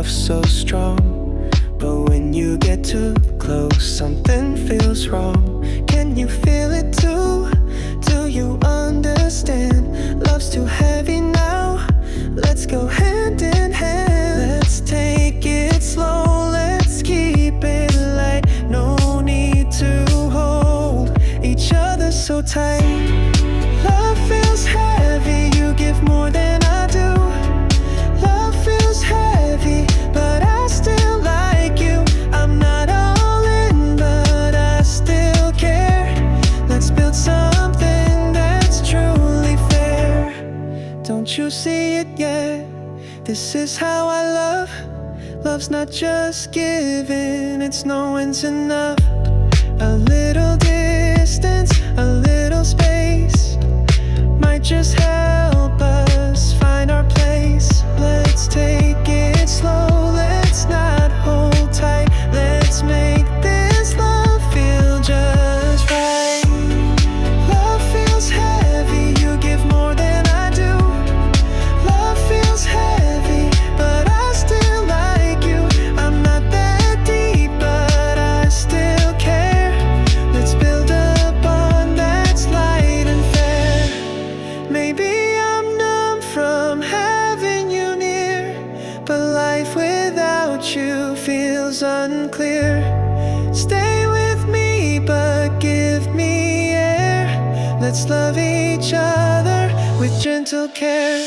love so strong, but when you get too close, something feels wrong. Can you feel it too? Do you understand? Love's too heavy now. Let's go hand in hand. Let's take it slow, let's keep it light. No need to hold each other so tight. Love feels heavy, you give more than I do. Love feels heavy, but I still like you. I'm not all in, but I still care. Let's build something that's truly fair. Don't you see it yet? This is how I love. Love's not just giving, it's knowing's enough. A little distance, a little space might just help us find our place. Let's take it slow, let's not hold tight. Let's make this love feel just right. Love feels heavy, you give more than I do. Love feels heavy, but I still like you. I'm not that deep, but I still care. Let's build a bond that's light and fair. Maybe I'm numb from having you near, but life without you feels unclear. Stay with me, but give me air. Let's love each other with gentle care.